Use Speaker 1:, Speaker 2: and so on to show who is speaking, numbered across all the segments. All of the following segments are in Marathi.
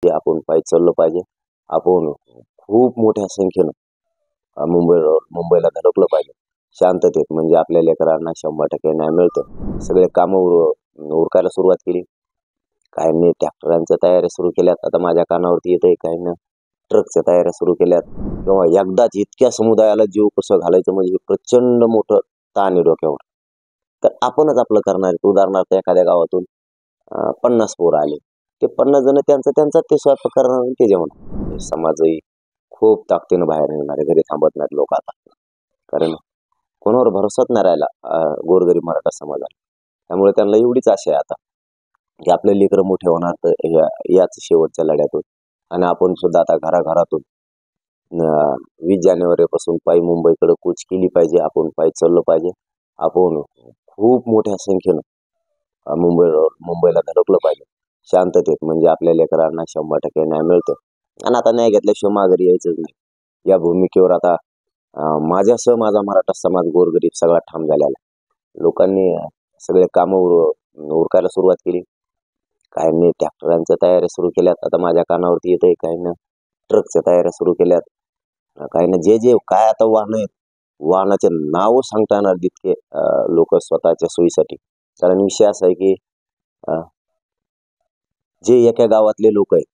Speaker 1: की आपण पायी चाललं पाहिजे. आपण खूप मोठ्या संख्येनं मुंबईला धडकलं पाहिजे शांततेत. म्हणजे आपल्या लेकरांना 100% न्याय मिळतो. सगळे कामं उरकायला सुरुवात केली. काहींनी ट्रॅक्टरांच्या तयाऱ्या सुरू केल्यात. आता माझ्या कानावरती येतंय काहींनी ट्रकच्या तयाऱ्या सुरू केल्यात. किंवा एकदाच इतक्या समुदायाला जीव कसं घालायचं म्हणजे प्रचंड मोठं ताण आहे डोक्यावर. तर आपणच आपलं करणार आहे. उदाहरणार्थ एखाद्या गावातून 50 पोरं आले. ते 50 जण त्यांचा ते स्वयंपाक करणार आणि ते जेवण. समाजही खूप ताकदीनं बाहेर निघणार आहे. घरी थांबत नाहीत लोक आता. कारण कोणावर भरोसाच नाही राहिला गोरगरीब मराठा समाजाला. त्यामुळे त्यांना एवढीच आशा आहे आता की आपले लेकरं मोठे होणार तर याच शेवटच्या लढ्यातून. आणि आपण सुद्धा आता घराघरातून 20 जानेवारीपासून पायी मुंबईकडे कूच केली पाहिजे. आपण पायी चाललं पाहिजे. आपण खूप मोठ्या संख्येनं मुंबईला धडकलं पाहिजे शांततेत. म्हणजे आपल्या लेकरांना 100% न्याय मिळतो. आणि आता न्याय घेतल्याशिवाय माघारी यायचंच नाही. या भूमिकेवर आता माझ्यासह माझा मराठा समाज गोरगरीब सगळा ठाम झालेला. लोकांनी सगळे कामं उरकायला सुरुवात केली. काहींनी ट्रॅक्टरांच्या तयाऱ्या सुरू केल्यात. आता माझ्या कानावरती येतंय काहींनी ट्रकच्या तयाऱ्या सुरू केल्यात. काहींनी जे काय आता वाहनं आहेत, वाहनाचे नाव सांगता येणार तितके लोक स्वतःच्या सोयीसाठी. कारण विषय असा आहे की जे एका गावातले लोक आहेत,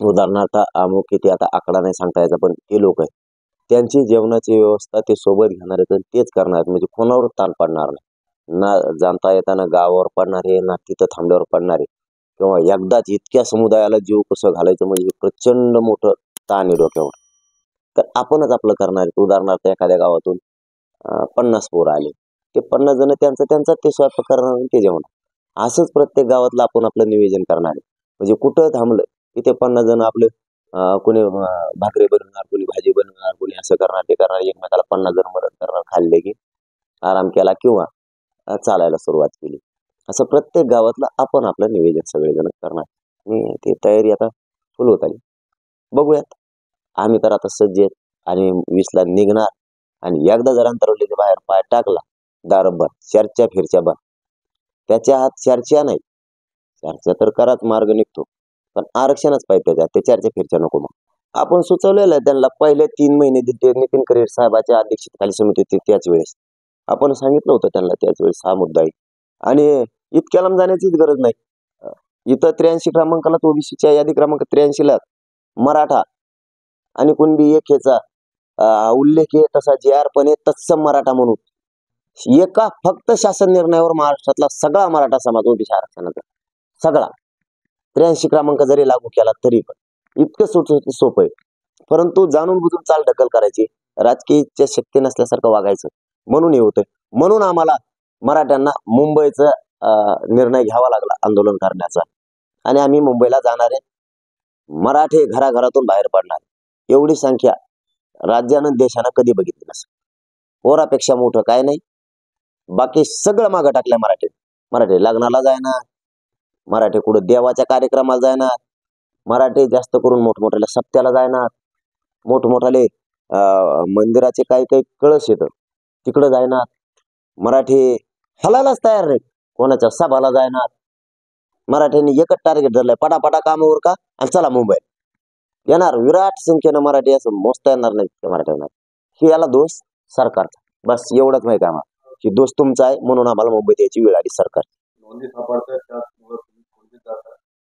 Speaker 1: उदाहरणार्थ अमुक किती आता आकडा नाही सांगता यायचा, पण ते लोक आहेत, त्यांची जेवणाची व्यवस्था ते सोबत घेणार आहेत आणि तेच करणार आहेत. म्हणजे कोणावर ताण पडणार नाही. ना जाणता येताना गावावर पडणार आहे, ना तिथं थांबल्यावर पडणार आहे. किंवा एकदाच इतक्या समुदायाला जीव कसं घालायचं म्हणजे प्रचंड मोठं ताण आहे डोक्यावर. तर आपणच आपलं करणार आहे. उदाहरणार्थ एखाद्या गावातून 50 पोरं आले. ते 50 जण त्यांचा ते स्वयंपाक करणार आणि ते जेवण. असंच प्रत्येक गावातलं आपण आपलं नियोजन करणार आहे. म्हणजे कुठं थांबलं की ते 50 जण आपले कोणी भाकरी बनवणार, कोणी भाजी बनवणार, कोणी असं करणार, ते करणार. एकमेकाला 50 जण मदत करणार. खाल्ले की आराम केला किंवा चालायला सुरुवात केली. असं प्रत्येक गावातलं आपण आपलं नियोजन सगळेजण करणार. आणि ती तयारी आता फुल होत आली. बघूयात. आम्ही तर आता सज्ज आहेत आणि 20ला निघणार. आणि एकदा जर अंतरवलीच्या बाहेर पाय टाकला, दारं बंद, चर्चा फिरच्या बंद. त्याच्या हात चर्चा नाही. चर्चा तर कराच मार्ग निघतो, पण आरक्षणच पाहिजे त्याच्यात. ते चर्चा फिरच्या नको. मग आपण सुचवलेलं आहे त्यांना पहिले 3 महिने नितीन खरे साहेबाच्या अध्यक्षतेखाली समिती होती. त्याच वेळेस आपण सांगितलं होतं त्यांना. त्याच वेळेस हा मुद्दा आहे. आणि इतक्या लांब जाण्याचीच गरज नाही. इथं 83 क्रमांकाला ओबीसीच्या यादी क्रमांक 83ला मराठा आणि कुणबी एक ह्याचा उल्लेख आहे. तसा JR पण आहे तत्सम मराठा म्हणून. एका फक्त शासन निर्णयावर महाराष्ट्रातला सगळा मराठा समाज ओबीसी आरक्षणाचा सगळा 83 क्रमांक जरी लागू केला तरी पण इतकं सोपं आहे. परंतु जाणून बुजून चाल ढकल करायची, राजकीय इच्छा शक्य नसल्यासारखं वागायचं, म्हणून हे होतंय. म्हणून आम्हाला मराठ्यांना मुंबईचा निर्णय घ्यावा लागला आंदोलन करण्याचा. आणि आम्ही मुंबईला जाणारे मराठे घराघरातून बाहेर पडणार. एवढी संख्या राज्यानं देशानं कधी बघितली नसेल. पोरापेक्षा मोठं काय नाही. बाकी सगळं मागं टाकलंय मराठे लग्नाला जायना, मराठे कुठं देवाच्या कार्यक्रमाला जायनात, मराठे जास्त करून मोठमोठ्याला सप्त्याला जायनात, मोठमोठाले मंदिराचे काही कळस येतं तिकडं जायनात. मराठी हलायलाच तयार नाहीत. कोणाच्या सभाला जायनात. मराठ्यांनी एकच टार्गेट धरलंय, पटापटा कामावर का आणि चला मुंबई येणार. विराट संख्येनं मराठी असं मोजता येणार नाही मराठ्यांना. हे याला दोष सरकारचा. बस एवढंच माहिती आम्हाला की दोष तुमचा आहे, म्हणून आम्हाला मुंबईत यायची वेळ आली. सरकार
Speaker 2: नोंदी सापडतात त्यामुळे तुम्ही कोणते जातात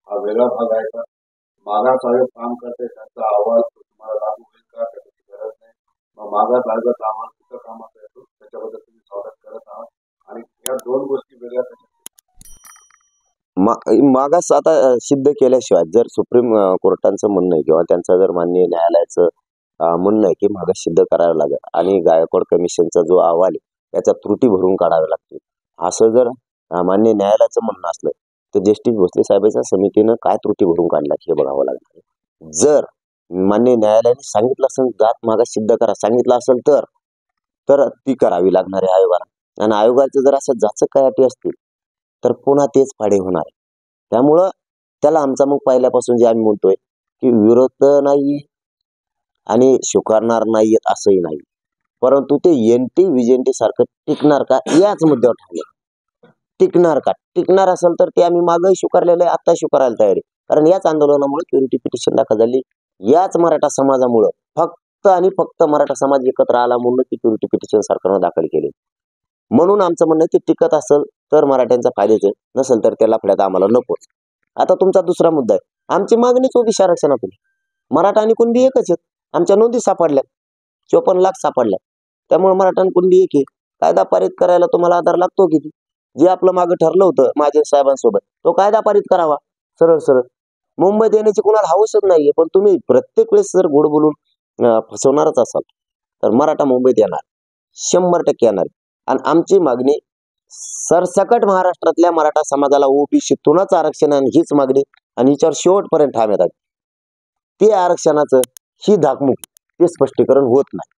Speaker 2: हा वेगळा भाग आहे का? मागास आयोग काम करते, त्यांचा अहवाल तुम्हाला लागू होईल का? त्याची गरज नाही. मग मागास आयोगाचा अहवाल कुठं कामाचा येतो त्याच्याबद्दल तुम्ही स्वागत करत आहात. आणि या 2 गोष्टी वेगळ्या कशा?
Speaker 1: मागास आता सिद्ध केल्याशिवाय जर सुप्रीम कोर्टाचं म्हणणं आहे किंवा त्यांचं जर माननीय न्यायालयाचं म्हणणं आहे की मागास सिद्ध करावं लागेल आणि गायकवाड कमिशनचा जो अहवाल आहे त्याच्या त्रुटी भरून काढाव्या लागतील, असं जर मान्य न्यायालयाचं म्हणणं असलं तर जस्टिस भोसले साहेबांच्या समितीनं काय त्रुटी भरून काढल्या हे बघावं लागेल. जर मान्य न्यायालयाने सांगितलं असेल जात मागास सिद्ध करा सांगितलं असेल तर ती करावी लागणार आहे आयोगाला. आणि आयोगाचं जर असं जाचक काय अटी असतील तर पुन्हा तेच पाडे होणार. त्यामुळं त्याला आमचा मग पहिल्यापासून जे आम्ही म्हणतोय की विरोध नाही आणि स्वीकारणार नाहीयेत असंही नाही, परंतु ते एनटी विजेंटी सारखं टिकणार का याच मुद्द्यावर ठाणे. टिकणार का? टिकणार असेल तर ते आम्ही मागही स्वीकारलेलं आहे, आता स्वीकारायला तयार आहे. कारण याच आंदोलनामुळे क्युरिटी पिटिशन दाखल झाली. याच मराठा समाजामुळं फक्त आणि फक्त मराठा समाज एकत्र आला म्हणून ती क्युरिटी पिटिशन सरकारनं दाखल केली. म्हणून आमचं म्हणणं आहे, ते टिकत असेल तर मराठ्यांचा फायद्याचं, नसेल तर त्या लफड्यात आम्हाला नकोच. आता तुमचा दुसरा मुद्दा आहे, आमची मागणीच ओबीसी आरक्षणातून. मराठा आणि कुणबी एकच आहेत. आमच्या नोंदी सापडल्या 54 लाख सापडल्या. त्यामुळे मराठा आणि कुणबी एक आहे. कायदा पारित करायला तुम्हाला आधार लागतो किती? जे आपलं मागं ठरलं होतं महाजन साहेबांसोबत, तो कायदा पारित करावा सरळ सरळ. मुंबईत येण्याची कुणाला हौसच नाहीये, पण तुम्ही प्रत्येक वेळेस जर गोड बोलून फसवणारच असाल तर मराठा मुंबईत येणार, 100% येणार. आणि आमची मागणी सरसकट महाराष्ट्रातल्या मराठा समाजाला ओबीसीतूनच आरक्षण आणि हीच मागणी, आणि हिच्यावर शेवटपर्यंत ठाम येतात. ते आरक्षणाचं ही धाकमुक, ते स्पष्टीकरण होत नाही.